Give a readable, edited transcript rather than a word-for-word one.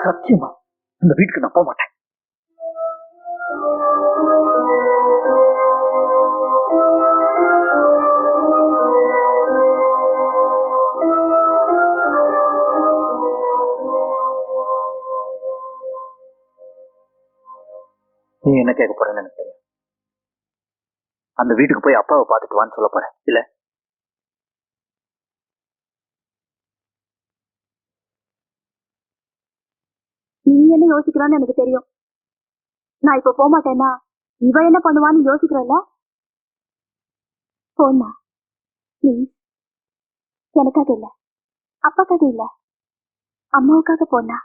சத்தியமா இந்த வீட்டுக்கு நான் போக மாட்டேன். நீ என்ன கேட்க போறேன்னு எனக்கு தெரியும். அந்த வீட்டுக்கு போய் அப்பாவை பார்த்துட்டு வான்னு சொல்ல போறேன் இல்ல? நீ என்ன யோசிக்கிறான்னு எனக்கு தெரியும். நான் இப்ப போக மாட்டேன்னா இவ என்ன பண்ணுவான்னு யோசிக்கிறல்ல? போனா ப்ளீஸ். எனக்காக இல்ல, அப்பாக்காக இல்ல, அம்மாவுக்காக போனா.